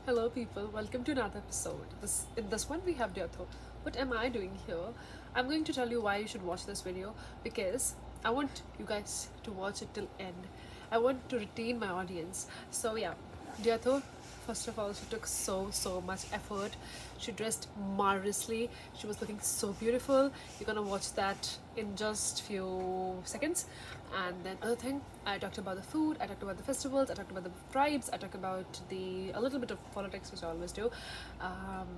Hello, people. Welcome to another episode. In this one, we have Dietho. What am I doing here? I'm going to tell you why you should watch this video because I want you guys to watch it till end. I want to retain my audience. So yeah, Dietho. First of all, she took so much effort. She dressed marvelously. She was looking so beautiful. You're gonna watch that in just few seconds. And then other thing, I talked about the food, I talked about the festivals, I talked about the tribes, I talked about the a little bit of politics, which I always do, um,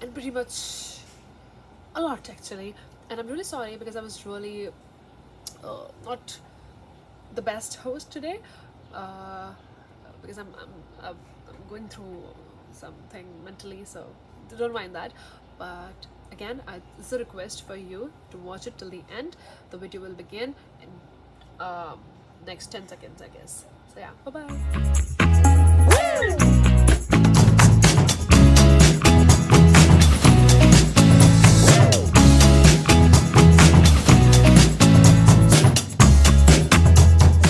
and pretty much a lot actually. And I'm really sorry because I was really not the best host today, uh, because I'm going through something mentally, so don't mind that. But again, it's a request for you to watch it till the end. The video will begin in next 10 seconds, I guess. So yeah, bye bye.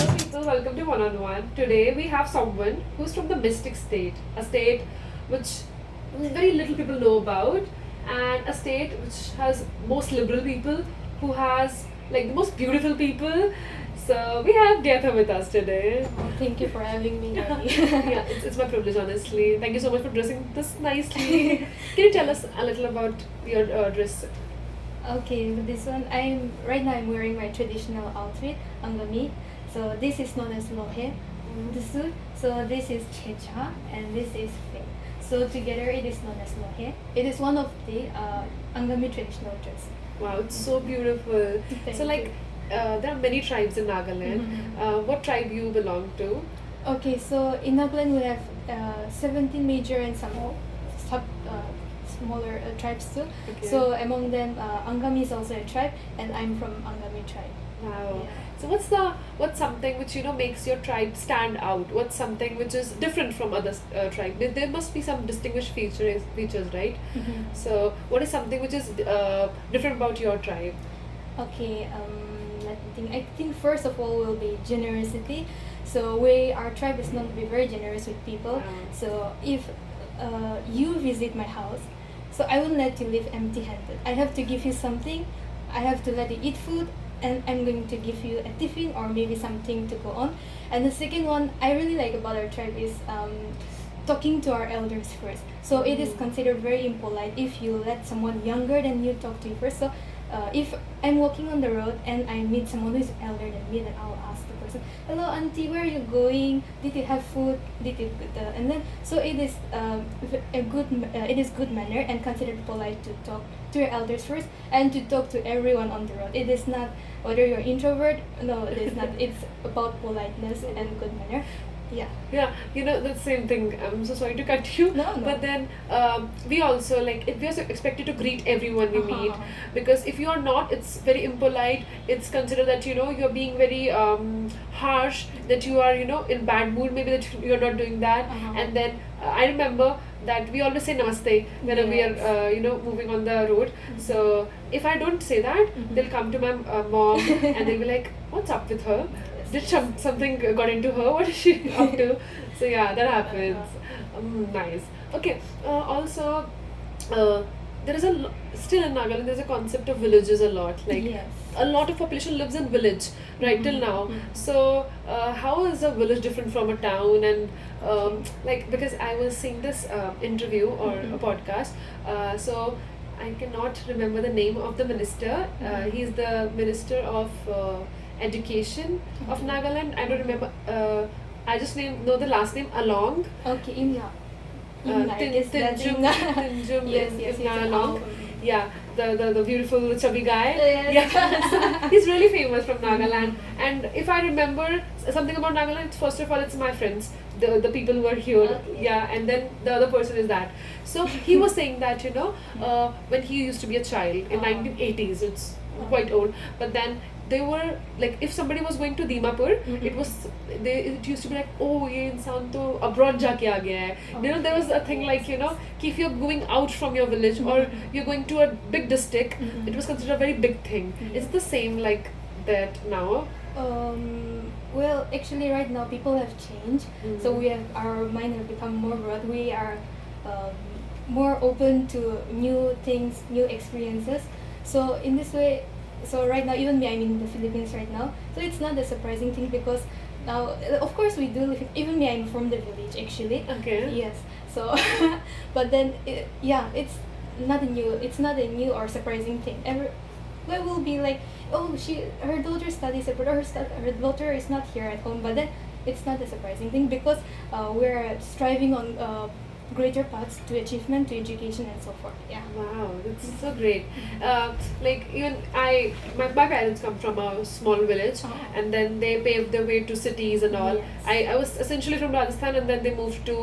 Hello, people, welcome to One on One. Today we have someone who's from the Mystic State, a state which very little people know about, and a state which has most liberal people, who has like the most beautiful people. So we have Dietho with us today. Thank you for having me. Yeah, it's my privilege, honestly. Thank you so much for dressing this nicely. Can you tell us a little about your dress? Okay, this one I'm wearing my traditional outfit, angami. So this is known as lohe, the suit. So this is checha and this is fe. So together it is known as lohe. It is one of the angami traditional dress. Wow, it's so beautiful. So like, there are many tribes in Nagaland. What tribe you belong to? Okay, so in Nagaland we have 17 major and some sub smaller tribes too. Okay. So among them, Angami is also a tribe, and I'm from Angami tribe. Wow. Yeah. So what's something which makes your tribe stand out? What's something which is different from other tribe? There must be some distinguished features, right? So what is something which is different about your tribe? Okay, let me think. I think first of all will be generosity. So our tribe is known to be very generous with people. Wow. So if you visit my house, so I won't let you leave empty-handed. I have to give you something. I have to let you eat food, and I'm going to give you a tiffin or maybe something to go on. And the second one I really like about our tribe is talking to our elders first. So it is considered very impolite if you let someone younger than you talk to you first. So if I'm walking on the road and I meet someone who is elder than me, then I'll ask the person, "Hello, auntie, where are you going? Did you have food? Did you?" And then so it is it is good manner and considered polite to talk to your elders first and to talk to everyone on the road. It is not whether you're introvert. No, it is not. It's about politeness and good manner. Yeah. Yeah, the same thing. I'm so sorry to cut you. No, no. But then we also we are expected to greet everyone we meet, because if you are not, it's very impolite. It's considered that you're being very harsh, that you are in bad mood. Maybe that you're not doing that. And then I remember that we always say namaste whenever we are moving on the road. So if I don't say that, they'll come to my mom and they'll be like, "What's up with her? Did something got into her? What is she up to?" So yeah, that happens. Nice. Okay. Also, there is still in Nagaland there's a concept of villages a lot. Like Yes. a lot of population lives in village right till now. So how is a village different from a town? And because I was seeing this interview or a podcast, so I cannot remember the name of the minister. He's the minister of education of Nagaland. I don't remember. I just know the last name Along. Okay, Imla. Imla. I guess that's Tinjum, Imla. Tinjum Yes, is yes, now yes. Along. Yeah, the beautiful chubby guy. Yes. Yeah, so he's really famous from Nagaland. And if I remember something about Nagaland, first of all, it's my friends, the people who are here. Okay. Yeah, and then the other person is that. So he was saying that when he used to be a child in 1980s, it's quite old, but then they were like, if somebody was going to Dimapur, it used to be like, "Oh, ye insaan to abroad jaake aa gaya hai." There was a thing like ki if you're going out from your village or you're going to a big district, it was considered a very big thing. Is it the same like that now? Well, actually, right now people have changed. Mhm. So we have our mind have become more broad. We are um, more open to new things, new experiences. So in this way, so right now, even me, I'm in the Philippines right now. So it's not a surprising thing because now, of course, we do live. Even me, I'm from the village actually. Okay. Yes. So, but then, yeah, it's not a new. It's not a new or surprising thing. There will be like, oh, her daughter studies abroad, or her daughter is not here at home. But then it's not a surprising thing because we're striving on greater paths to achievement, to education, and so forth. Yeah. Wow, that's so great. Like even my parents come from a small village, Oh. and then they paved their way to cities and all. Yes. I was essentially from Rajasthan, and then they moved to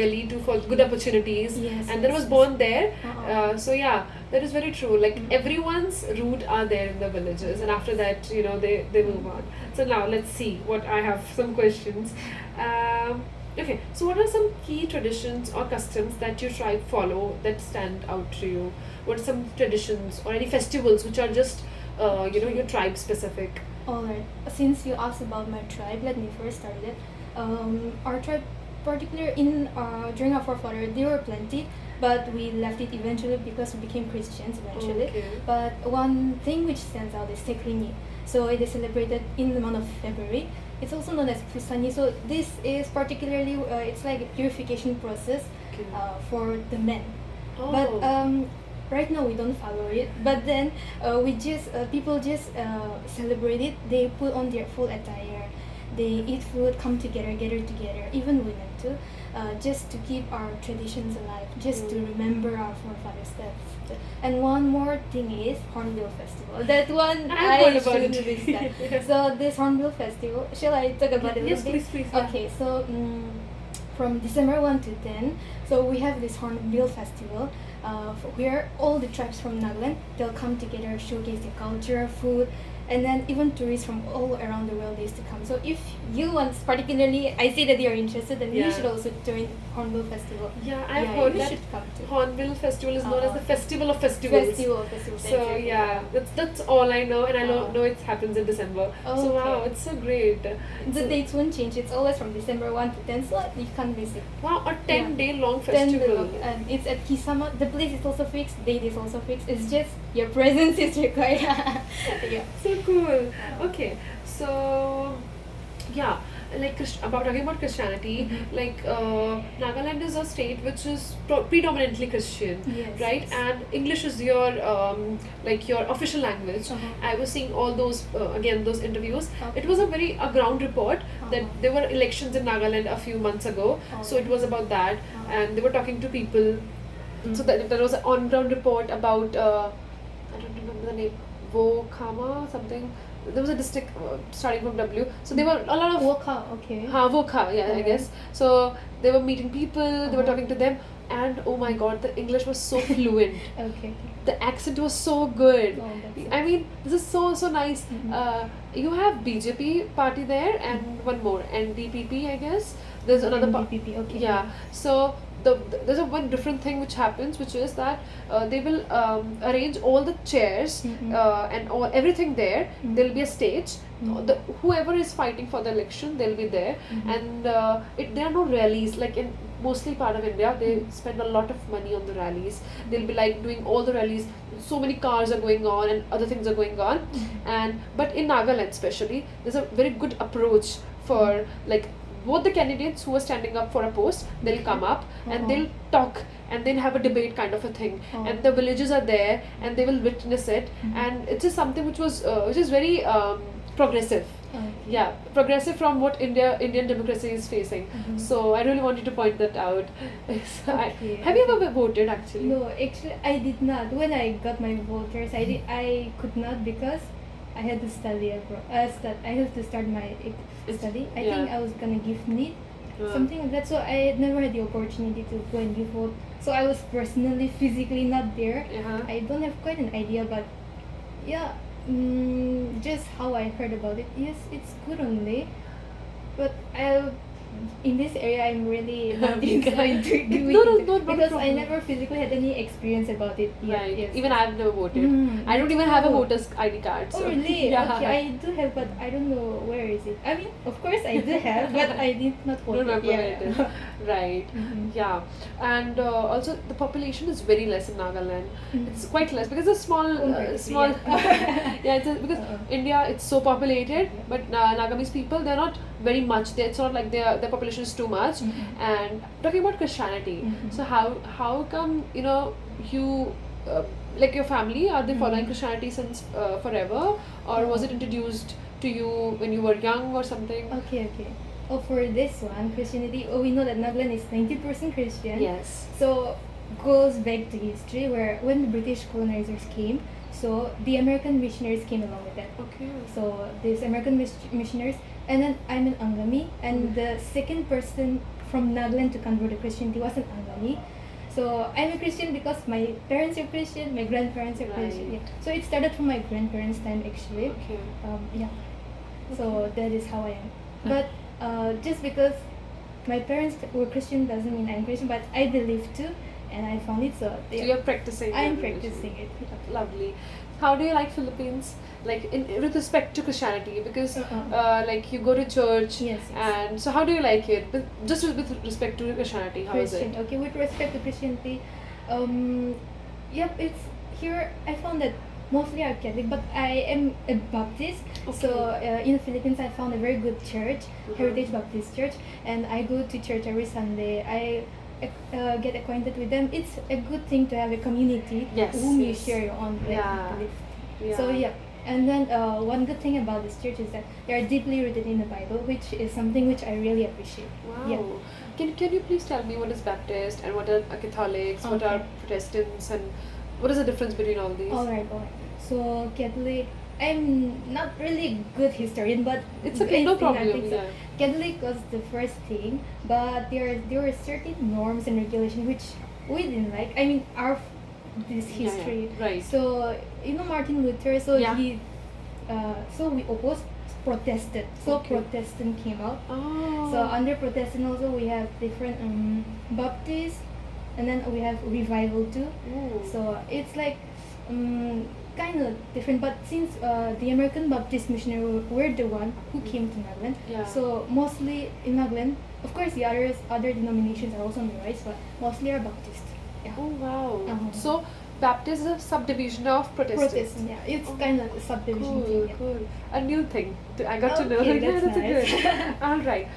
Delhi for good opportunities, Yes, and then yes, was yes. born there. Uh-uh. So yeah, that is very true. Like Mm. everyone's root are there in the villages, and after that, they move on. So now let's see what I have some questions. Okay, so what are some key traditions or customs that your tribe follow that stand out to you? What are some traditions or any festivals which are just, your tribe specific? Alright, since you asked about my tribe, let me first start with it. Our tribe, particular in during our forefather, there were plenty, but we left it eventually because we became Christians eventually. Okay. But one thing which stands out is Tekrini. So it is celebrated in the month of February. It's also known as Kristani. So this is particularly it's like a purification process Okay. for the men. Oh. But right now we don't follow it. But then we just people just celebrate it. They put on their full attire. They eat food, come together, gather together. Even women too, just to keep our traditions alive, just to remember our forefathers' steps. And one more thing is Hornbill Festival. That one I've heard I about should it. list that. So this Hornbill Festival, shall I talk about it? a Yes, little bit? please, yeah. Okay, so from December 1 to 10, so we have this Hornbill Festival where all the tribes from Nagaland, they'll come together, showcase their culture, food, and then even tourists from all around the world is to come. So if you want, particularly, I see that you're interested, then Yeah. you should also join Hornbill Festival. Yeah, I've heard you that should come to. Hornbill Festival is known as Uh-huh. the Festival of Festivals. Festival. So exactly. yeah, that's all I know, and I know Uh-huh. it happens in December. Oh, So wow, okay. it's so great. The So- dates won't change. It's always from December 1 to 10, so you can't miss it. Wow, a 10-day long 10 festival. days, and it's at Kisama. The place is also fixed. Date is also fixed. It's just your presence is required. Yeah. So cool. Okay, so yeah, like talking about Christianity, Mhm. like Nagaland is a state which is predominantly Christian, Yes, right? yes. And English is your your official language. Uh-huh. I was seeing all those again those interviews. Okay. It was a ground report that Uh-huh. there were elections in Nagaland a few months ago. So it was about that, and they were talking to people. So there was an on-ground report about I don't remember the name, Vokama something. There was a district starting from W. So there were a lot of Woka, okay. Voka, yeah, I Alright. guess. So they were meeting people, they were Uh-huh. talking to them, and oh my god, the English was so fluent. Okay. The accent was so good. Oh, that's I mean, this is so nice. Mhm. You have BJP party there, and one more NDPP, I guess. There's another NDPP, okay. Yeah. So there's a one different thing which happens, which is that they will arrange all the chairs Mhm. and all everything there. Mhm. There'll be a stage. Mhm. Whoever is fighting for the election, they'll be there, Mhm. and there are no rallies like in mostly part of India. They spend a lot of money on the rallies. They'll be like doing all the rallies. So many cars are going on and other things are going on, but in Nagaland especially, there's a very good approach for like both the candidates who are standing up for a post. They'll come up and Uh-huh. they'll talk and then have a debate kind of a thing, Oh. and the villagers are there and they will witness it, and it's just something which is very progressive. Okay. Yeah, progressive from what Indian democracy is facing. Mhm. So I really wanted to point that out. So Okay, have you ever voted actually? No, actually, I did not. When I got my voters, I could not because I had to study abroad. I have to start my study. I think yeah. I was gonna give NEET, Uh, something like that. So I had never had the opportunity to go and give vote. So I was personally, physically not there. Uh-huh. I don't have quite an idea, but yeah, just how I heard about it. Yes, it's good only, but in this area, I'm really not inclined to do it No, because I never physically had any experience about it yet. Right. Yes. Even I've never voted. I don't me even have a too. voter's ID card. Oh So. really? Yeah. Okay, I do have, but I don't know where is it. I mean, of course I do have, but I did not vote. Remember Yeah. where it is. Right. Yeah. And also the population is very less in Nagaland. It's quite less because it's small. Yeah, because India it's so populated, but Nagamese people they're not very much. It's not like their population is too much. And talking about Christianity, so how come you like your family are they following Christianity since forever, or was it introduced to you when you were young or something? Okay. Oh, for this one, Christianity. Oh, we know that Nagaland is 90% Christian. Yes. So goes back to history where when the British colonizers came, so the American missionaries came along with that. Okay. So these American missionaries, and then I'm an Angami, and the second person from Nagaland to convert to Christianity was an Angami. So I'm a Christian because my parents are Christian, my grandparents are Christian. Right. Yeah. So it started from my grandparents' time actually. Okay. Yeah. So that is how I am. But just because my parents were Christian doesn't mean I'm Christian, but I believe too, and I found it. So So you're practicing. I'm your religion. practicing it. Lovely. How do you like Philippines? Like with respect to Christianity, because like you go to church, Yes. and so how do you like it? But just with respect to Christianity, how is Christian. it? Okay, with respect to Christianity, yep, it's here. I found that mostly are Catholic, but I am a Baptist. Okay. So in the Philippines, I found a very good church, Heritage Baptist Church, and I go to church every Sunday. I get acquainted with them. It's a good thing to have a community whom you share your own belief. Yeah. So yeah. And then one good thing about this church is that they are deeply rooted in the Bible, which is something which I really appreciate. Wow. Yeah. Can you please tell me what is Baptist and what are Catholics, what are Protestants, and what is the difference between all these? Alright. So Catholic, I'm not really good historian, but It's okay, no problem. I think so. Yeah. Catholic was the first thing, but there were certain norms and regulations which we didn't like. I mean, this history. Yeah. Right. So Martin Luther. So Yeah. so we opposed Protestant. So Okay. Protestant came out. Oh. So under Protestant also we have different Baptist, and then we have Revival too. Ooh. So it's like kind of different, but since the American Baptist missionary were the one who came to Nagaland, Yeah. so mostly in Nagaland, of course the other denominations are also on the rise, but mostly are Baptist. Yeah. Oh wow. Uh-huh. So Baptist is a subdivision of Protestant. Protestant, yeah. It's kind of a subdivision thing. Yeah. Cool. A new thing. I got to know. Okay, Yeah, that's nice. good. All right.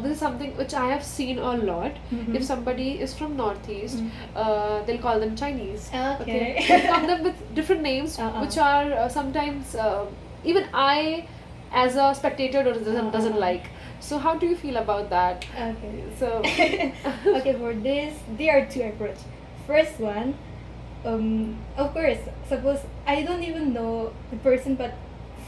This is something which I have seen a lot. If somebody is from Northeast, they'll call them Chinese. Okay. They call them with different names, which are sometimes even I, as a spectator, doesn't like. So how do you feel about that? Okay. So. Okay, for this, there are two approaches. First one, of course, suppose I don't even know the person, but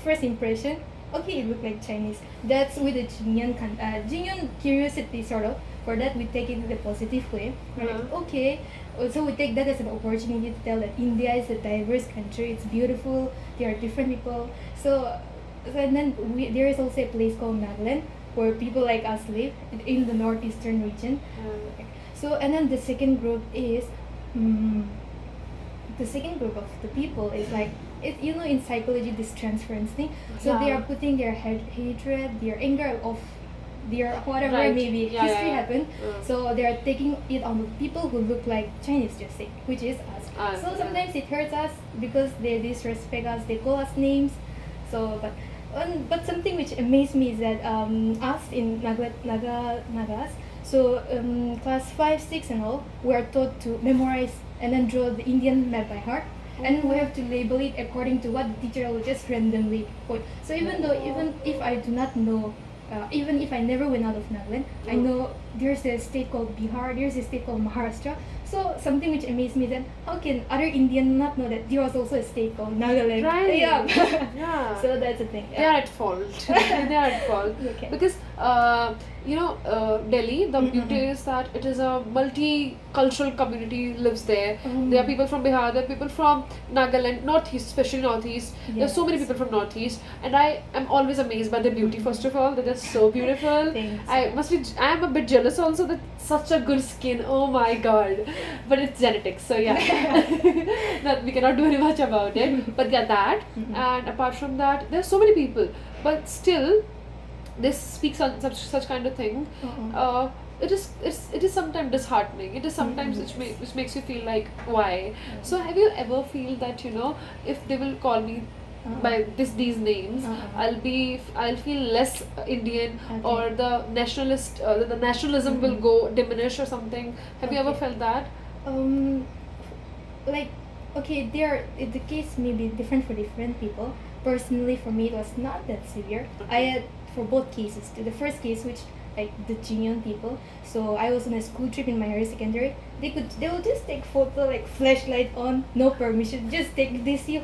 first impression, okay, it look like Chinese. That's with a genuine curiosity, sort of. For that, we take it in a positive way. Right? Okay, so we take that as an opportunity to tell that India is a diverse country. It's beautiful. There are different people. So and then there is also a place called Nagaland where people like us live in the northeastern region. Okay. So and then the second group is. The second group of the people is like in psychology this transference thing. So they are putting their hatred, their anger of their whatever maybe history happened. So they are taking it on the people who look like Chinese, just say, which is us. So sometimes it hurts us because they disrespect us, they call us names. So but something which amazed me is that us in Nagas. So class 5, 6 and all, we are taught to memorize and then draw the Indian map by heart. And we have to label it according to what the teacher will just randomly put. So even if I do not know, even if I never went out of Nagaland, I know there's a state called Bihar, there's a state called Maharashtra. So something which amazed me then, how can other Indians not know that there was also a state called Nagaland? Right. Yeah. Yeah. So that's the thing. They are at fault. They are at fault. Okay. Because Delhi, the Mm-mm. beauty is that it is a multicultural community lives there. There are people from Bihar, there are people from Nagaland, Northeast, especially Northeast. There are so many Yes. people from Northeast, and I am always amazed by their beauty. First of all, that they're so beautiful. Thanks. I am a bit jealous also that such a good skin. Oh my god, but it's genetics, so yeah, that we cannot do any much about it. But yeah, that, and apart from that, there are so many people, but still this speaks on such kind of thing. It is sometimes disheartening. It is sometimes which makes you feel like why. So have you ever feel that if they will call me by these names, I'll feel less Indian, or Okay. the the nationalism will go diminish or something. Have you ever Okay. felt that? Um, like, okay, the case may be different for different people. Personally, for me, it was not that severe. I had for both cases. The first case, which like the Jinyan people. So I was on a school trip in my higher secondary. They would just take photo like flashlight on, no permission, just take this you.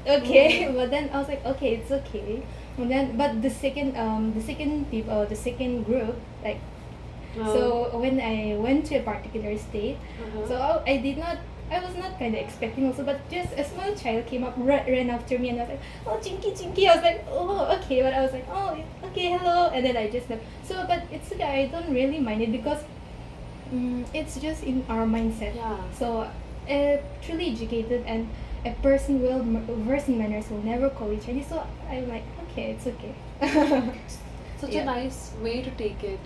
Okay, but then I was like, okay, it's okay. And then, but the second group, like, so when I went to a particular state, so I was not kind of expecting also, but just a small child came up, ran after me, and I was like, oh, Chinky, Chinky. I was like, oh, okay, but I was like, oh, okay, hello, and then I just left. So, but it's okay, I don't really mind it because it's just in our mindset. Yeah. So, a truly educated and a person well versed in manners will never call you Chinese. So I'm like, okay, it's okay. Such Yeah. a nice way to take it.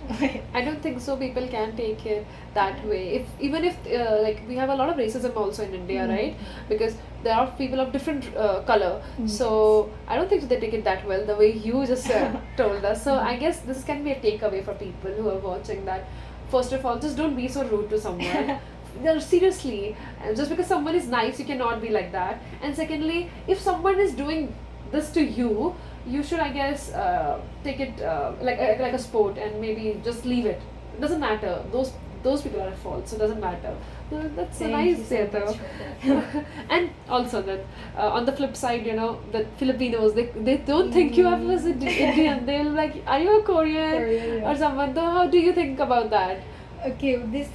I don't think so people can take it that way. If even if like we have a lot of racism also in India, right? Because there are people of different color. So I don't think they take it that well the way you just told us. So I guess this can be a takeaway for people who are watching that. First of all, just don't be so rude to someone. No, seriously, just because someone is nice, you cannot be like that. And secondly, if someone is doing this to you, you should, I guess, take it like a sport and maybe just leave it. It doesn't matter. Those people are at fault, so it doesn't matter. So that's a Thank nice you so Dietho. much for that. And also then, on the flip side, the Filipinos, they don't think you have as Indian. They'll be like, are you a Korean Korean, yeah. or someone? So how do you think about that? Okay, this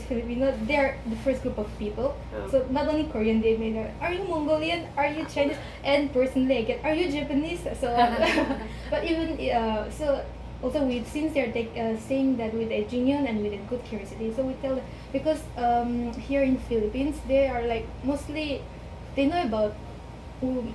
Filipino, they're the first group of people. Oh. So not only Korean, they made are you Mongolian? Are you Chinese? And personally, I get, are you Japanese? So, but even so, also since they're saying that with a genuine and with a good curiosity, so we tell them because here in Philippines they are like mostly they know about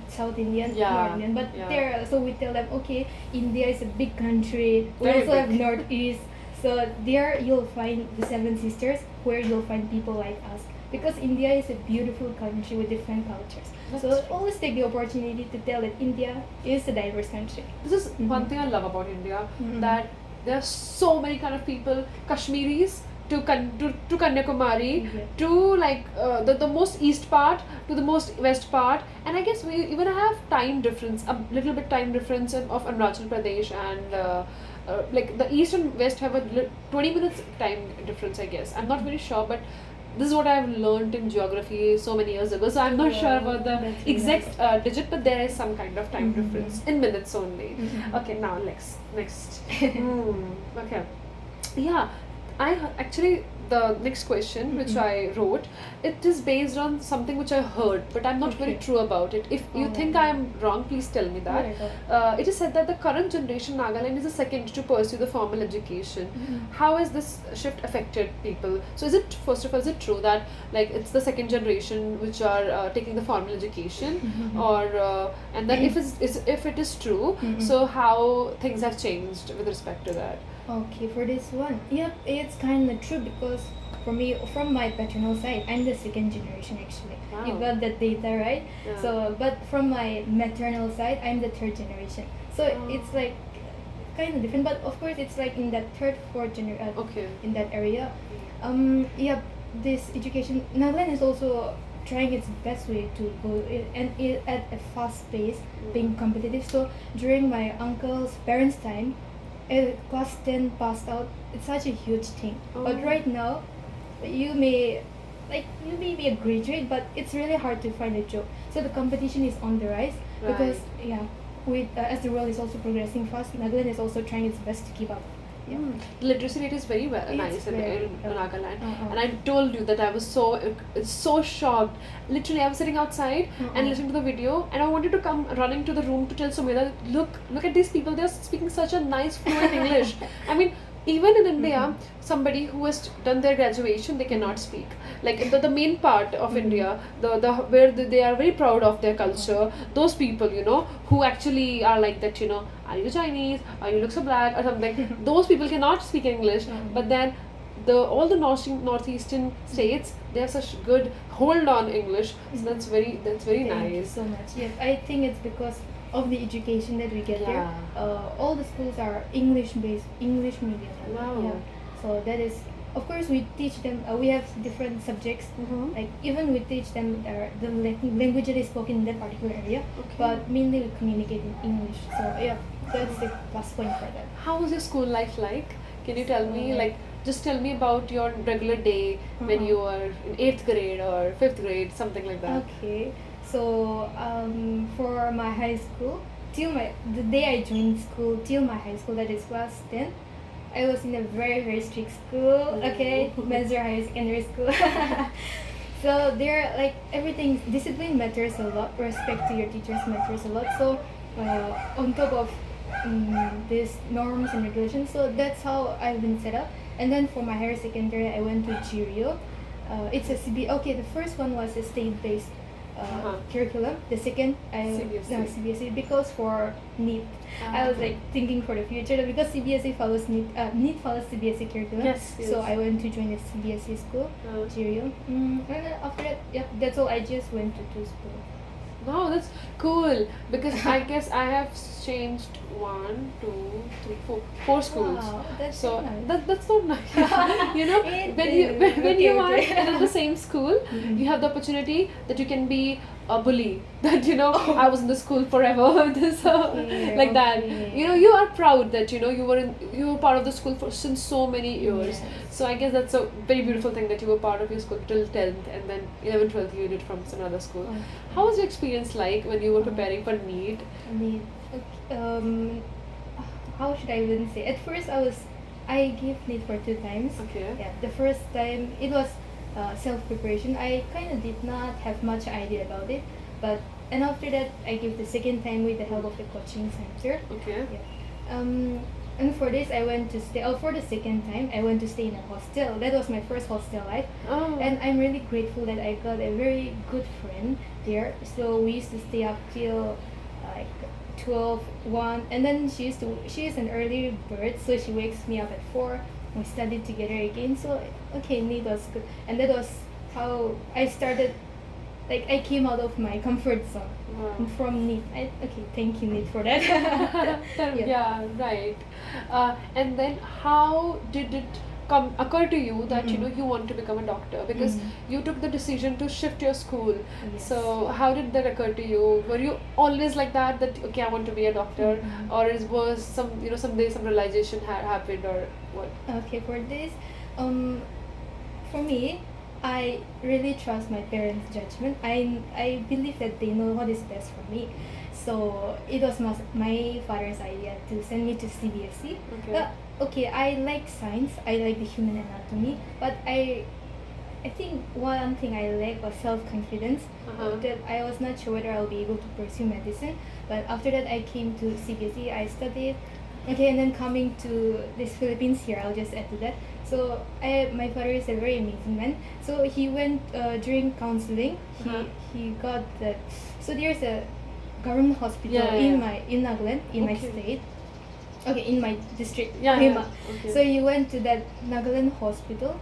South Indian, Yeah, North Indian, but yeah. they're so we tell them okay, India is a big country. We Very also have big. Northeast. So there you'll find the Seven Sisters, where you'll find people like us. Because India is a beautiful country with different cultures. So That's always take the opportunity to tell that India is a diverse country. This is one thing I love about India, that there are so many kind of people, Kashmiris to Kanyakumari, Yeah. to like the most east part to the most west part, and I guess we even have time difference, a little bit time difference of Arunachal Pradesh and like the east and west have a 20 minutes time difference, I guess. I'm not very sure, but this is what I've learned in geography so many years ago, so I'm not sure about the That's really exact digit, but there is some kind of time difference in minutes only. Mhm. Okay, now next. Okay, yeah, actually the next question which I wrote, it is based on something which I heard, but I'm not very Okay. true about it. If you think I am wrong, please tell me that. Right. It is said that the current generation Nagaland is the second to pursue the formal education. How has this shift affected people? So is it, first of all, is it true that like it's the second generation which are taking the formal education, or and then if it is true, so how things have changed with respect to that? Okay, for this one, yep, it's kind of true because for me, from my paternal side, I'm the second generation actually. Wow. You got that data right. Yeah. So, but from my maternal side, I'm the third generation. So it's like kind of different, but of course, it's like in that third, fourth generation. Okay. In that area, yep, this education. Nagaland is also trying its best way to go at a fast pace, being competitive. So during my uncle's parents' time, class 10 passed out, it's such a huge thing. But right now, you may be a graduate, but it's really hard to find a job. So the competition is on the rise because with as the world is also progressing fast, Nagaland is also trying its best to keep up. Yeah. The literacy rate is very It's nice in very, Nagaland. uh-uh. And I told you that I was so shocked. Literally, I was sitting outside and listening to the video, and I wanted to come running to the room to tell Sumedha, look at these people. They're speaking such a nice fluent English. I mean, even in India, somebody who has done their graduation, they cannot speak. Like the main part of India, the where they are very proud of their culture. Those people, who actually are like that, are you Chinese? Are you look so black or something? Those people cannot speak English. But then all the northeastern states, they have such good hold on English. So that's very Thank you nice. so much. Yes, I think it's because of the education that we get there. All the schools are English based, English medium. Wow. Yeah. So that is, of course, we teach them. We have different subjects. Like even we teach them the language that is spoken in that particular area. Okay. But mainly we communicate in English. So yeah, that's the plus point for that. How was your school life like? Can you tell me, Like- just tell me about your regular day when you were in 8th grade or 5th grade, something like that. Okay. So for my high school, the day I joined school till my high school, that is class 10, I was in a very very strict school. Okay, Mezzer Higher Secondary School. So there, like everything, discipline matters a lot. Respect to your teachers matters a lot. So on top of these norms and regulations, so that's how I've been set up. And then for my higher secondary, I went to Jirio. It's a Okay, the first one was a state-based curriculum. The second, CBSE, because for NEET, I was like thinking for the future because CBSE follows NEET follows CBSE curriculum. Yes. So I went to join a CBSE school, Jirio. And then after that, yeah, that's all. I just went to two schools. Wow, that's cool. Because I guess I have changed 4 schools. Wow, that's So nice. that's not nice. It when you is. when you are Okay. in the same school, you have the opportunity that you can be a bully. That I was in the school forever. Okay, Like that. okay. You are proud that you were part of the school for since so many years. Yes. So I guess that's a very beautiful thing that you were part of your school till 10th, and then 11th, 12th you did from some other school. Okay. How was your experience like when you were preparing for NEET? NEET. Okay, how should I even say? At first, I gave NEET for 2 times. Okay. Yeah, the first time it was self preparation. I kind of did not have much idea about it, and after that, I gave the second time with the help of the coaching center. Okay. Yeah. And for this, I went to stay. For the second time, I went to stay in a hostel. That was my first hostel life. Oh. And I'm really grateful that I got a very good friend there. So we used to stay up till like 12, 1. And then she is an early bird, so she wakes me up at 4. We studied together again. So, okay, NEET was good. And that was how I started, like, I came out of my comfort zone Wow. from NEET. Okay, thank you, NEET, for that. Yeah, right. And then how did it occur to you that you want to become a doctor? Because you took the decision to shift your school. Yes. So how did that occur to you? Were you always like that okay, I want to be a doctor, or was someday some realization happened, or what? Okay, for this, for me, I really trust my parents' judgment. I believe that they know what is best for me. So it was my father's idea to send me to CBSE. Okay. Okay, I like science. I like the human anatomy, but I think one thing I lack was self-confidence. That I was not sure whether I'll be able to pursue medicine. But after that, I came to CBSE. I studied. Okay, and then coming to this Philippines here, I'll just add to that. So my father is a very amazing man. So he went during counseling. He got that. So there's a government hospital in Nagaland, in my state. Okay, in my district, Kohima. Okay. So he went to that Nagaland hospital,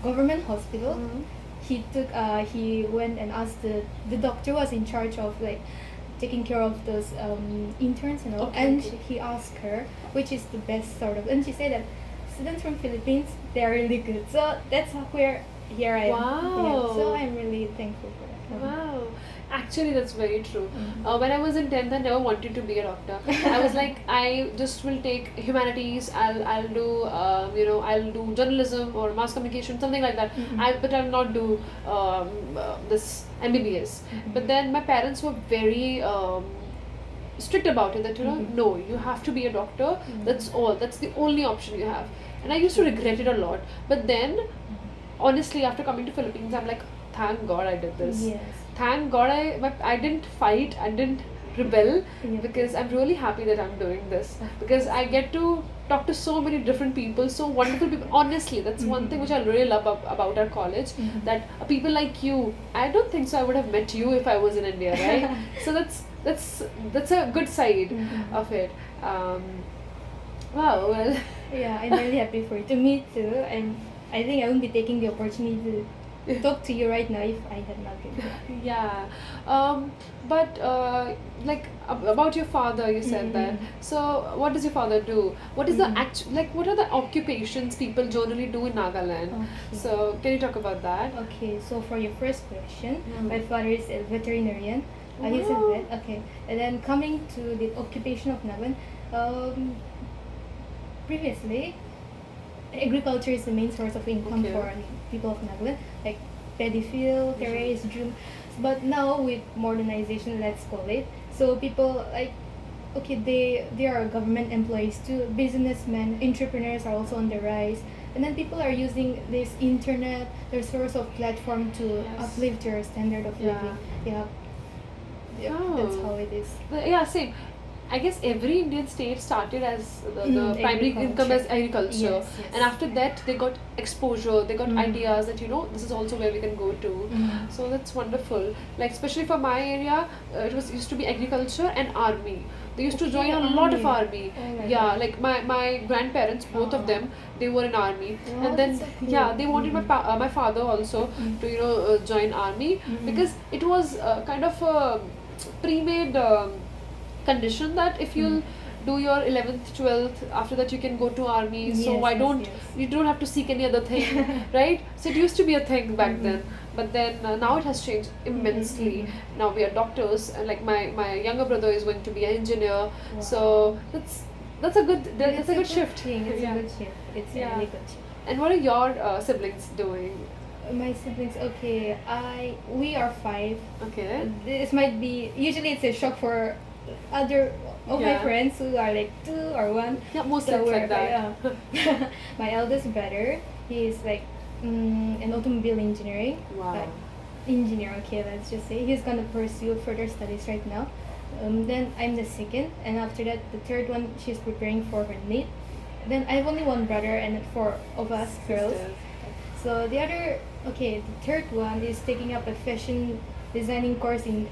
government hospital. He went and asked the doctor was in charge of like taking care of those interns and all. And he asked her which is the best sort of, and she said that students from Philippines, they are really good. So that's where here I am. Wow. Yeah, so I'm really thankful for that. Wow. Actually, that's very true. When I was in 10th, I never wanted to be a doctor. I was like, I just will take humanities. I'll do I'll do journalism or mass communication, something like that. But I'll not do this MBBS. But then my parents were very strict about it, that no, you have to be a doctor. That's all. That's the only option you have. And I used to regret it a lot. But then, honestly, after coming to Philippines, I'm like, thank God I did this. Yes. Thank God I didn't fight, I didn't rebel, Yeah. because I'm really happy that I'm doing this, because I get to talk to so many different people, so wonderful people. Honestly, that's one thing which I really love about our college, that people like you, I don't think so I would have met you if I was in India, right? So that's a good side of it. Wow, well. Yeah, I'm really happy for you. To me too. I think I won't be taking the opportunity to talk to you right now if I had not been here. Yeah, but like about your father, you said that. So, what does your father do? What is the what are the occupations people generally do in Nagaland? Okay. So, can you talk about that? Okay, so for your first question, my father is a veterinarian. He's a Wow. vet. Okay, and then coming to the occupation of Nagaland, previously, agriculture is the main source of income Okay. for the people of Nagaland, like paddy field, terrace, drum. But now with modernization, let's call it, so people like, okay, they are government employees too, businessmen, entrepreneurs are also on the rise, and then people are using this internet, their source of platform to Yes. uplift your standard of Yeah. living. Yeah, that's Oh. how it is. Yeah, same. I guess every Indian state started as the primary income as agriculture, Yes, yes. and after that they got exposure, they got ideas that this is also where we can go to. So that's wonderful. Like especially for my area, it was used to be agriculture and army. They used to join a lot of army. Oh my Yeah, God. like my grandparents, both of them, they were in army, Wow, and then that's so cool. yeah, they wanted my father also to join army, because it was kind of a pre-made condition that if you'll do your 11th 12th, after that you can go to army. So Yes, why yes, don't yes. you don't have to seek any other thing, right? So it used to be a thing back then, but then now it has changed immensely. Now we are doctors, and like my younger brother is going to be an engineer. So that's a good shift. Thing. It's Yeah. a good shift. It's a Yeah. really good shift. And what are your siblings doing? My siblings, okay, we are 5. Okay. This might be, usually it's a shock for other of my Yeah. friends who are like 2 or 1. Yeah, mostly So it's like we're- that. yeah. My eldest brother, he is like an automobile engineering. Wow. Engineer, okay, let's just say. He's gonna pursue further studies right now. Then I'm the second, and after that, the third one, she's preparing for her NEET. Then I have only one brother and 4 of us girls. Sisters. So the other, okay, the third one is taking up a fashion designing course in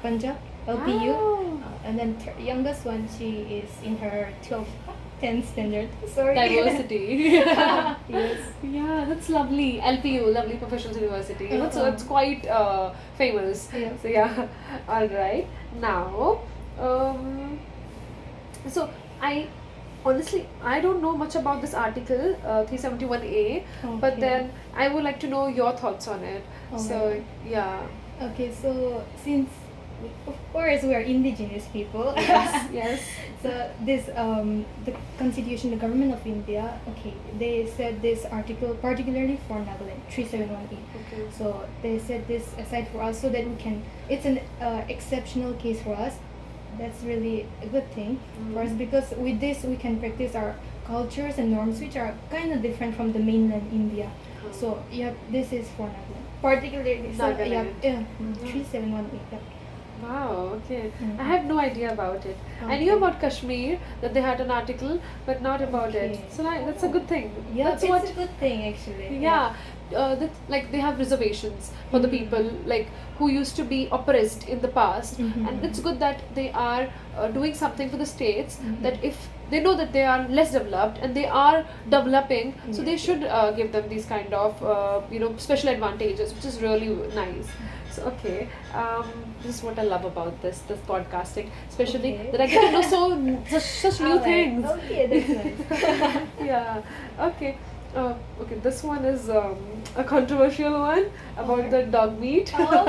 Punjab, LPU. Wow. And then youngest one, she is in her 10th standard. Sorry. Diversity. Yes. Yeah, that's lovely. LPU, Lovely Professional University. So it's quite famous. Yeah. So yeah, all right. Now, so I honestly I don't know much about this article 371A, but Okay. then I would like to know your thoughts on it. So Alright. yeah. Okay, so since of course we are indigenous people, Yes. so this the constitution, the government of India, okay, they said this article particularly for Nagaland 371A. Okay. So they set this aside for us so that we can. It's an exceptional case for us. That's really a good thing for us, because with this we can practice our cultures and norms which are kind of different from the mainland India. So yeah, this is for Nagaland. Particularly, so yeah, Nagaland. 371A. Yeah. Wow, okay. Mhm. I had no idea about it. I knew Okay. about Kashmir, that they had an article, but not about it. Okay. So that's a good thing. Yeah, That's it's what. a good thing actually. Yeah, that like they have reservations for the people like who used to be oppressed in the past, and it's good that they are doing something for the states, that if they know that they are less developed and they are developing, so they should give them these kind of special advantages, which is really nice. So okay, this is what I love about this podcasting, especially Okay. that I get to know such new Alright. things. Okay, that's nice. Yeah. Okay. Okay. This one is a controversial one about the dog meat. Oh.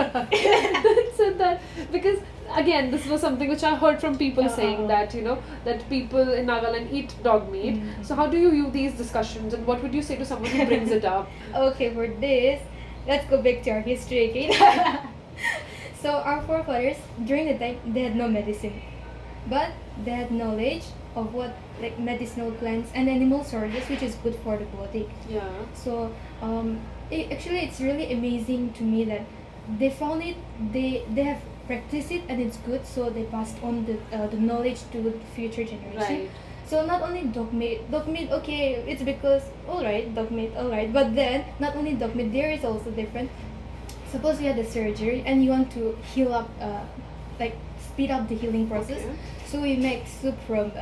Said that because again, this was something which I heard from people saying that that people in Nagaland eat dog meat. So how do you view these discussions, and what would you say to someone who brings it up? Okay, for this, let's go back to our history, okay? So our forefathers, during the time, they had no medicine. but they had knowledge of what like medicinal plants and animal sources, which is good for the body. Yeah. So actually, it's really amazing to me that they found it. They have practiced it and it's good. So they passed on the knowledge to the future generation. Right. So not only dog meat, okay, it's because alright, dog meat, alright. But then not only dog meat, there is also different. Suppose you had a surgery and you want to heal up, like speed up the healing process. Okay. So we make soup from,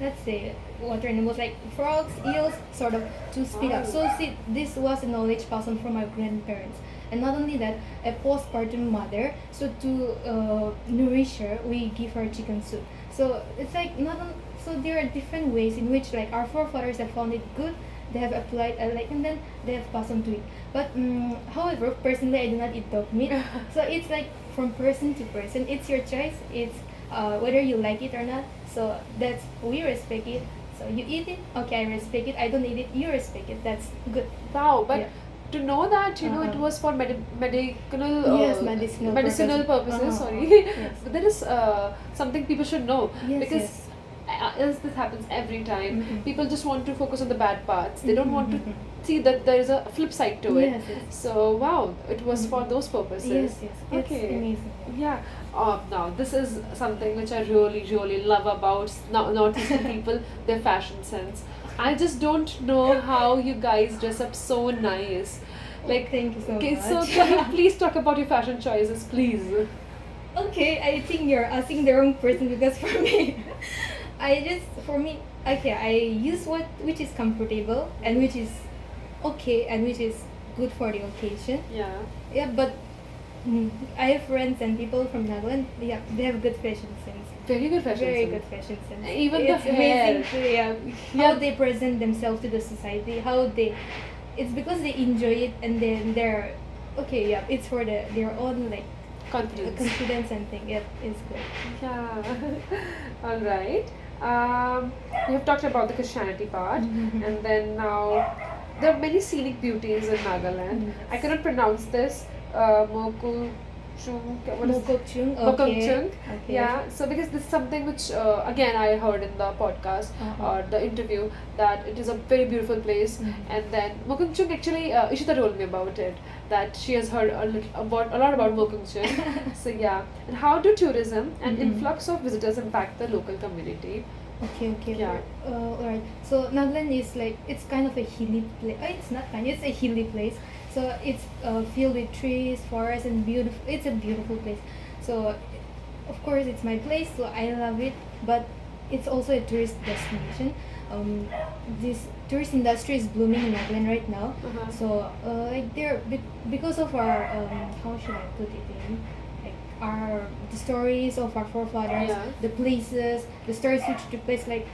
let's say, water animals like frogs, eels, sort of to speed up. Oh. So see, this was a knowledge passed on from our grandparents. And not only that, a postpartum mother. So to nourish her, we give her chicken soup. So it's like not on, so there are different ways in which like our forefathers have found it good, they have applied like and then they have passed on to it. But however, personally, I do not eat dog meat. So it's like from person to person. It's your choice. It's whether you like it or not. So that's, we respect it. So you eat it, okay, I respect it. I don't eat it, you respect it. That's good. Wow, but Yeah. to know that it Uh-huh. was for medical Yes, medicinal medicinal purposes. Uh-huh. Sorry, Yes. but that is something people should know, Yes, because yes. as this happens every time, Mhm. people just want to focus on the bad parts. They don't want to Mhm. see that there is a flip side to it. Yes, yes. So wow, it was for Mhm. those purposes. Yes, yes. It's Okay. amazing. Yeah. Now this is something which I really, really love about Northeastern people, their fashion sense. I just don't know how you guys dress up so nice. Like, Thank you so okay, much. so can you please talk about your fashion choices, please? Okay, I think you're asking the wrong person because for me, okay, I use which is comfortable and which is okay and which is good for the occasion. Yeah. Yeah, but I have friends and people from Nagaland. Yeah, they have good fashion sense. Very good fashion Very sense. good fashion sense. Even the it's hair. amazing to, yeah, how they present themselves to the society. It's because they enjoy it and then they're okay. Yeah, it's for their own like Confidence. confidence and thing. Yep, it's good. Yeah. All right. We have talked about the Christianity part, Mhm. and then now there are many scenic beauties in Nagaland. Yes. I cannot pronounce this. Moku Chung. What is Mokokchung. Mokokchung. Okay. Yeah, so because this is something which again I heard in the podcast Uh-huh. or the interview, that it is a very beautiful place. Mhm. And then Mokokchung, actually Ishita told me about it, that she has heard a lot about Mokokchung. So yeah, and how do tourism and Mhm. influx of visitors impact the local community? Okay. Yeah. Alright. So Nagaland is like, it's kind of a hilly place. It's not kind. It's a hilly place. So it's filled with trees, forests, and beautiful. It's a beautiful place. So of course it's my place. So I love it. But it's also a tourist destination. This tourist industry is blooming in Nagaland right now. Uh-huh. So like because of our how should I put it in, like the stories of our forefathers, Yeah. the places, the stories which took place, like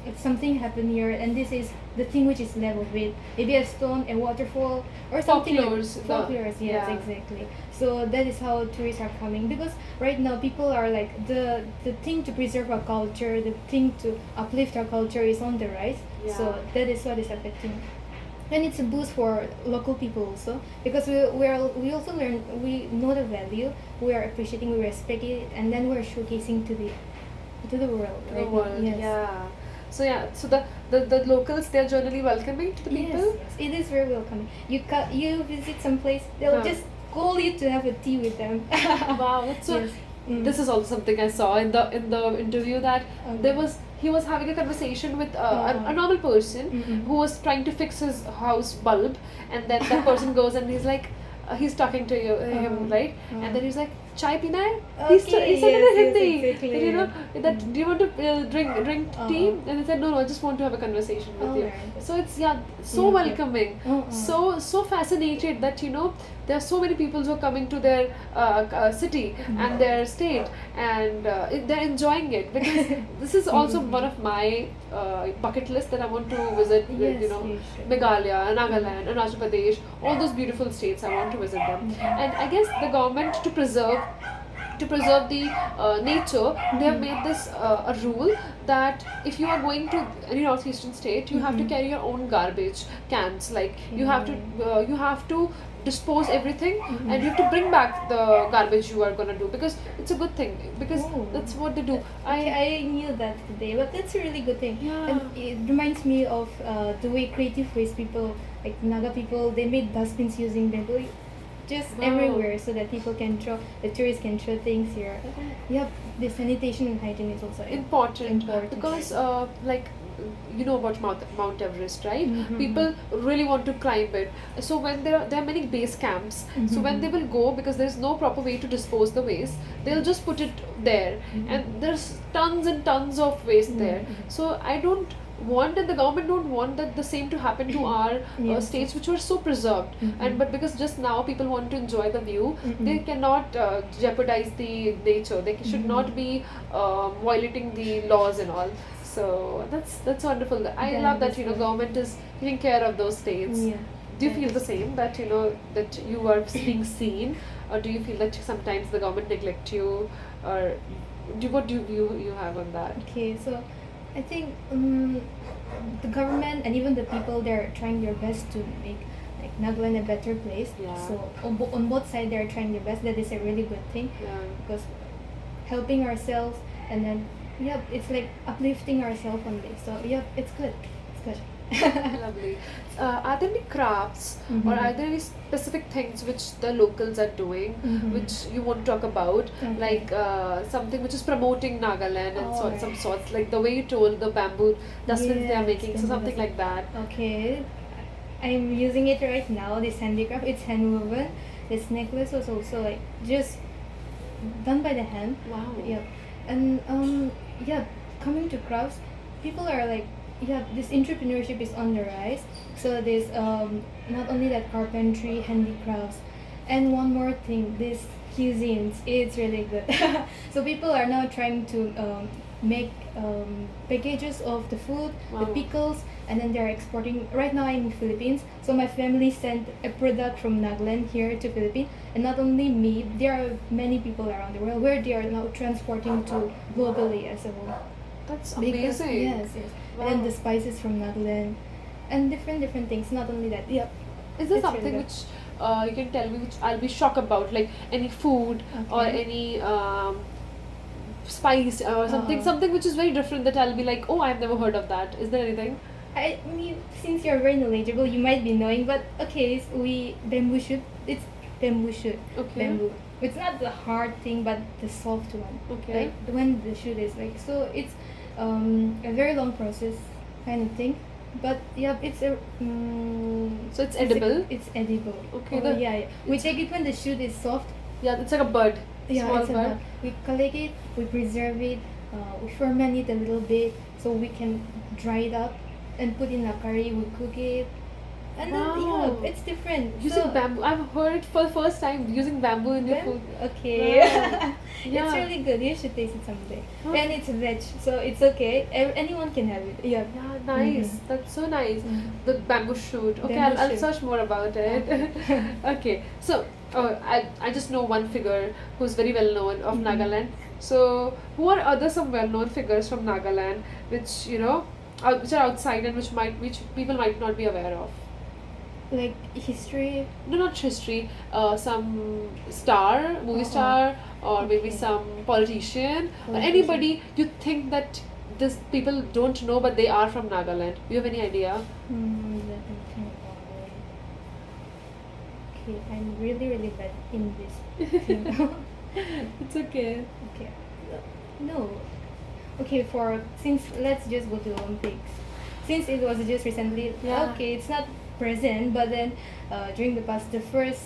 if something happened here and this is the thing which is leveled with maybe a stone, a waterfall, or something Folklores, like the- folklores. Yes, yeah. exactly. So that is how tourists are coming, because right now people are like the thing to preserve our culture, the thing to uplift our culture is on the rise. Yeah. So that is what is affecting, and it's a boost for local people also, because we also learn, we know the value, we are appreciating, we respect it, and then we're showcasing to the world. The right now. world, Yes. yeah. So yeah, so the locals, they're generally welcoming to the people. Yes, it is very welcoming. You visit some place, they'll Huh. just call you to have a tea with them. Wow, that's so. Yes. Mm. This is also something I saw in the interview, that Okay. he was having a conversation with a Uh-huh. normal person Mhm. who was trying to fix his house bulb, and then that person goes and he's like, he's talking to him, Uh-huh. right? Uh-huh. And then he's like, chai pina hai? Okay, He said it in yes, Hindi. exactly, That, you know, yeah. that do you want to drink tea? Uh-huh. And he said, no, I just want to have a conversation with you. Alright. So it's so Yeah. welcoming, Uh-uh. so fascinated that there are so many people who are coming to their city and their state, and they're enjoying it, because this is also one of my bucket list, that I want to visit. Yes, you should. Meghalaya, Nagaland, Arunachal Pradesh, all those beautiful states, I want to visit them. And I guess the government, to preserve to preserve the nature, they have made this a rule that if you are going to any northeastern state, you have to carry your own garbage cans. Like you have to dispose everything, and you have to bring back the garbage you are gonna do, because it's a good thing, because Oh. that's what they do. I knew that today, but that's a really good thing. Yeah. And it reminds me of the way creative ways people, like Naga people, they made dustbins using bamboo just Wow. everywhere so that people can throw, the tourists can throw things here. Yep, the sanitation and hygiene is also Important, important. because like you know about Mount Everest, right? Mhm. People really want to climb it. So when there are many base camps, so when they will go, because there is no proper way to dispose the waste, they'll just put it there, and there's tons and tons of waste there. So I don't want, and the government don't want that the same to happen to our Yes. states which were so preserved. And but because just now people want to enjoy the view, they cannot jeopardize the nature. They should not be violating the laws and all. So that's wonderful. I Yeah, love that that's good. government is taking care of those states. Yeah. Do you feel the same, that that you are being seen, or do you feel that sometimes the government neglect you, or what do you have on that? Okay, so I think the government and even the people, they're trying their best to make like Nagaland a better place. Yeah. So on both sides, they're trying their best. That is a really good thing, Yeah. because helping ourselves, and then it's like uplifting ourselves on this. So it's good. It's good. Lovely. Are there any crafts, or are there any specific things which the locals are doing, which you want to talk about? Okay. Like something which is promoting Nagaland and Oh, some right. sorts, like the way you told the bamboo dustbins they are Yes, making, so bamboo something like that. Okay, I'm using it right now. This handicraft, it's hand woven. This necklace was also like just done by the hand. Wow. Yep. And coming to crafts, people are like, this entrepreneurship is on the rise. So there's not only that carpentry, handicrafts, and one more thing, this cuisines. It's really good. So people are now trying to make packages of the food, the Wow. pickles, and then they're exporting. Right now I'm in Philippines, so my family sent a product from Nagaland here to Philippines, and not only me, there are many people around the world where they are now transporting to globally as a whole. That's Because, amazing. yes. Wow. And then the spices from Nagaland, and different things. Not only that, Is there It's something really which you can tell me which I'll be shocked about, like any food or Okay. any spice or something, Uh-huh. something which is very different that I'll be like, oh, I've never heard of that. Is there anything? I mean, since you're very knowledgeable, you might be knowing. But okay, bamboo shoot. It's bamboo shoot. Okay. Bamboo. It's not the hard thing, but the soft one. Okay. Like when the shoot is like, so it's a very long process kind of thing. But it's a. So it's edible? It's edible. Okay, Oh, yeah. We take it when the shoot is soft. Yeah, it's like a bird. Yeah, Small it's a bird. nut. We collect it, we preserve it, we ferment it a little bit so we can dry it up and put in a curry. We cook it, and Wow. then it's different. Using So, bamboo. I've heard it for the first time, using bamboo in your food. Okay. Wow. It's Yeah. really good. You should taste it someday. Huh. And it's veg, so it's okay. Anyone can have it. Yeah. Yeah, nice. That's so nice. Mhm. The bamboo shoot. Okay, Bamboo I'll shoot. search more about it. Okay, so I just know one figure who's very well known of Nagaland. So who are other some well known figures from Nagaland which which are outside and which people might not be aware of? Like history. No, not history. Some star, movie star, or maybe Okay. some politician, or Politician. anybody you think that this people don't know but they are from Nagaland. Do you have any idea? Let me think about it. Okay, I'm really bad in this thing. It's okay. Okay. No. Okay, since let's just go to Olympics. Since it was just recently, Yeah. okay, it's not present, but then during the past, the first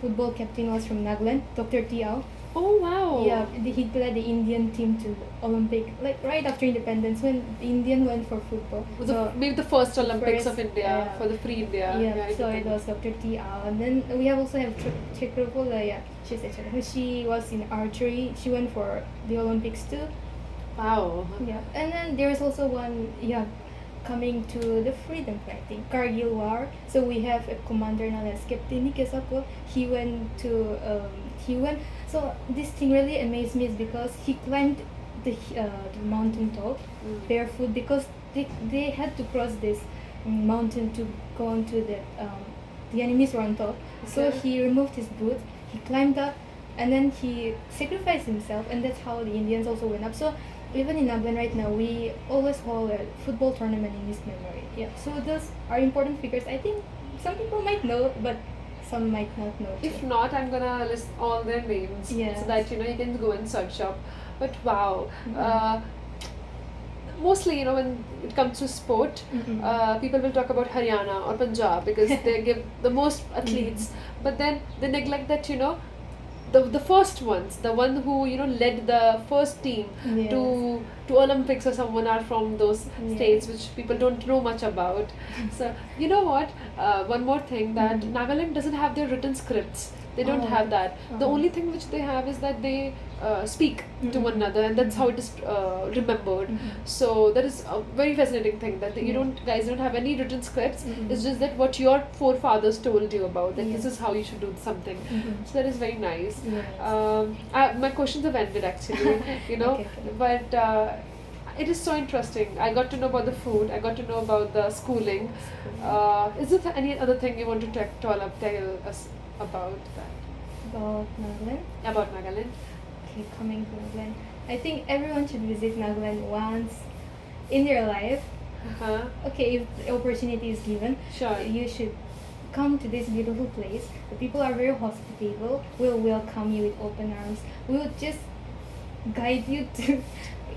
football captain was from Nagaland, Dr. Tiao. Oh wow. Yeah, he led the Indian team to Olympic, like right after independence when the Indian went for football. Maybe the first Olympics first, of India, yeah. for the free India. Yeah, so it independence. was Dr. Tiao, and then we also have Chekropola. Yeah, she's a Czech. She was in archery. She went for the Olympics too. Wow. Yeah, and then there's also one coming to the freedom fighting, Kargil War. So we have a commander known as Captain Nikesako. He went. So this thing really amazed me is because he climbed the mountain top barefoot because they had to cross this mountain to go on to the enemies were on top. So he removed his boots, he climbed up, and then he sacrificed himself, and that's how the Indians also went up. So even in Nagaland right now, we always hold a football tournament in his memory. Yeah. So those are important figures. I think some people might know, but some might not know. If not, I'm gonna list all their names so that you can go and search up. But wow, mostly when it comes to sport, people will talk about Haryana or Punjab because they give the most athletes, but then they neglect that the first ones, the one who led the first team to Olympics or someone are from those states which people don't know much about. So you know what? One more thing, that Nagaland doesn't have their written scripts. They don't have that. The only thing which they have is that they speak to one another, and that's how it is remembered. So that is a very fascinating thing, that you guys don't have any written scripts. It's just that what your forefathers told you about, that this is how you should do something. So that is very nice. My questions have ended actually, but it is so interesting. I got to know about the food. I got to know about the schooling. Is there any other thing you want to tell us about that? About Nagaland? About Nagaland. Okay, coming to Nagaland. I think everyone should visit Nagaland once in their life. Okay, if the opportunity is given, you should come to this beautiful place. The people are very hospitable, will welcome you with open arms, will just guide you to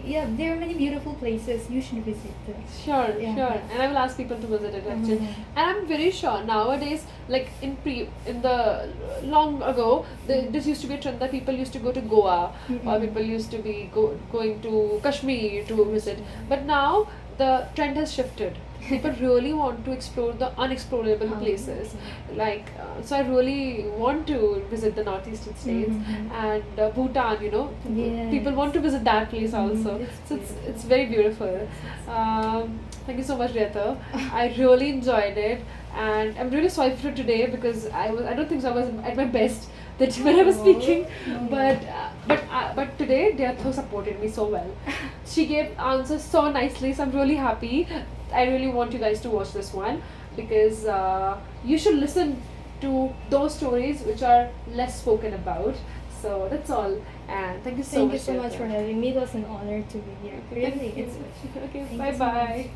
there are many beautiful places you should visit. Sure. And I will ask people to visit it actually. And I'm very sure nowadays, like in the long ago, this used to be a trend that people used to go to Goa, or people used to be going to Kashmir to visit. But now the trend has shifted. People really want to explore the unexplorable places. So I really want to visit the northeastern states and Bhutan. People want to visit that place also. So it's very beautiful. Thank you so much, Dietho. I really enjoyed it, and I'm really sorry for today because I don't think so I was at my best when I was speaking, but today Dietho supported me so well. She gave answers so nicely, so I'm really happy. I really want you guys to watch this one because you should listen to those stories which are less spoken about. So that's all, and thank you so much. Thank you so much for having me. It was an honor to be here. Really, Okay, bye bye.